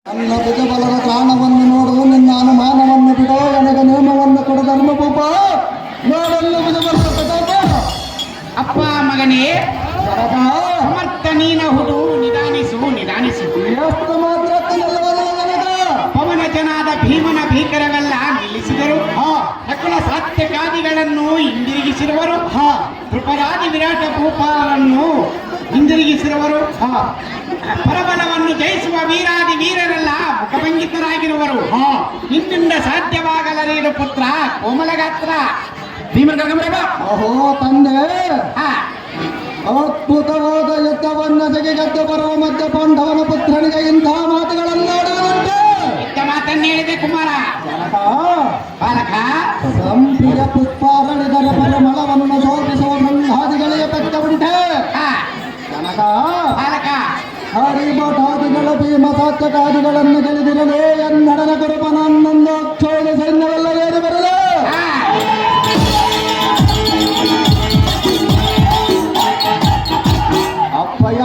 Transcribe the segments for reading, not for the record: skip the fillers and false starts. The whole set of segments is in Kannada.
ನನ್ನ ಭುಜಬಲದ ತ್ರಾಣವನ್ನು ನೋಡು, ನಿನ್ನ ಅನುಮಾನವನ್ನು ಬಿಡೋ, ನನಗೆ ನೇಮವನ್ನು ಕೊಡ ಧರ್ಮಭೂಪ. ನೋಡನ್ನು ಭುಜಬಲದ ಪ್ರತಾಪ. ಅಪ್ಪ ಮಗನೇ, ಭರತ, ಸಮರ್ಥ ನೀನ ಹುಡು, ನಿಧಾನಿಸು ನಿಧಾನಿಸು. ಎಷ್ಟು ಮಾತ್ರ ಪವನ ಜನಾದ ಭೀಮನ ಭೀಕರವೆಲ್ಲ ನಿಲ್ಲಿಸಿದರು. ನಕುಲ ಸಾತ್ಯಕಾದಿಗಳನ್ನು ಹಿಂದಿರುಗಿಸಿರುವರು. ಕೃಪರಾದಿ ವಿರಾಟ ಭೂಪಾಲನ್ನು ಹಿಂದಿರುಗಿಸಿರುವರು. ಪರಬಲವನ್ನು ಜಯಿಸುವ ವೀರಾದಿ ವೀರರೆಲ್ಲ ಮುಖಭಂಗಿತರಾಗಿರುವರು. ನಿನ್ನಿಂದ ಸಾಧ್ಯವಾಗಲರಿರು ಪುತ್ರ ಕೋಮಲಗಾತ್ರ ಭೀಮನ ಗಗಮರಗ. ಓಹೋ ತಂದೆ, ಅದ್ಭುತವಾದ ಯುದ್ಧವನ್ನು ಜಗಿಗದ್ದು ಬರುವ ಮಧ್ಯ ಪಾಂಡವನ ಪುತ್ರನಿಗೆ ಇಂಥ ಮಾತುಗಳನ್ನಾಡುವುದುಂಟು. ಇದ್ದ ಮಾತನ್ನು ಹೇಳಿದೆ ಕುಮಾರ. ಬಾಲಕ, ಸಂಪ್ರಿಯ ಪುಷ್ಪಾರಳಿದರೆ ಪರಿಮಳವನ್ನು ಶೋಭಿಸುವ ಸಂಘಾದಿಗಳಿಗೆ ಪೆಟ್ಟ ಉಂಟೆ. ಜನಕ, ಬಾಲಕ, ಹರಿಮಠಾದಿಗಳ ಭೀಮ ಸಾತ್ಯಕಾದಿಗಳನ್ನು ಗೆಳೆದಿರಲೇ ಎನ್ನಡನ ಕುರುಬನ ಹನ್ನೊಂದು ಅಕ್ಷೋಣಿ ಸೈನ್ಯವೆಲ್ಲ ಏರಿ ಬರಲು. ಅಪ್ಪಯ್ಯ,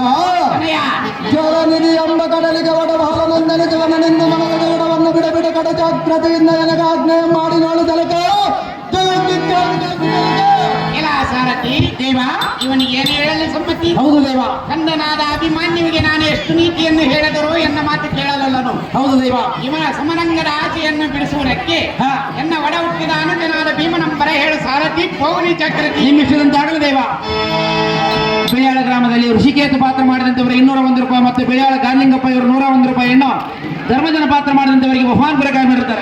ಜಲನಿಧಿ ಎಂಬ ಕಡಲಿಗೆ ಒಡಬಾಲನೊಂದನಿಸುವನೆಂದು ಮನದ ಒಡವನ್ನು ಬಿಡಬಿಡ ಕಡ ಜಾಗ್ರತೆಯಿಂದ ನನಗಾಜ್ಞೆ ಮಾಡಿ ನೋಡು ಜಲಕ. ಇಲ್ಲ ಸಾರಥಿ ದೇವ, ಇವನಿಗೆ ಏನು ಹೇಳಲು ಸಮ್ಮತಿ? ಹೌದು ದೇವ. ಕಂದನಾದ ಅಭಿಮಾನ್ಯುವಿಗೆ ನಾನು ಎಷ್ಟು ನೀತಿಯನ್ನು ಹೇಳಿದರು ಎನ್ನ ಮಾತು ಕೇಳಲಲ್ಲನು. ಹೌದು ದೇವ. ಇವನ ಸಮರಂಗದ ಆಸೆಯನ್ನು ಬಿಡಿಸುವುದಕ್ಕೆ ಎನ್ನ ಒಡ ಹುಟ್ಟಿದ ಅನುಜನಾದ ಭೀಮನಂಬರ ಹೇಳು ಸಾರಥಿ ಪೌನಿ ಚಕ್ರತಿ. ನಿಮ್ಮಿಷ್ಟದಂತಾಗಲಿ ದೇವ. ಬೆಳೆಯಾಳ ಗ್ರಾಮದಲ್ಲಿ ಋಷಿಕೇತು ಪಾತ್ರ ಮಾಡಿದಂತವರಿಗೆ 201 ರೂಪಾಯಿ ಮತ್ತು ಬೆಳೆಯಾಳ ಗಾರ್ಲಿಂಗಪ್ಪ ಇವರು 101 ರೂಪಾಯಿಯನ್ನು ಧರ್ಮಜನ ಪಾತ್ರ ಮಾಡಿದಂತವರಿಗೆ ಬಹುಮಾನ ಪ್ರಕಾರ ನೀಡುತ್ತಾರೆ.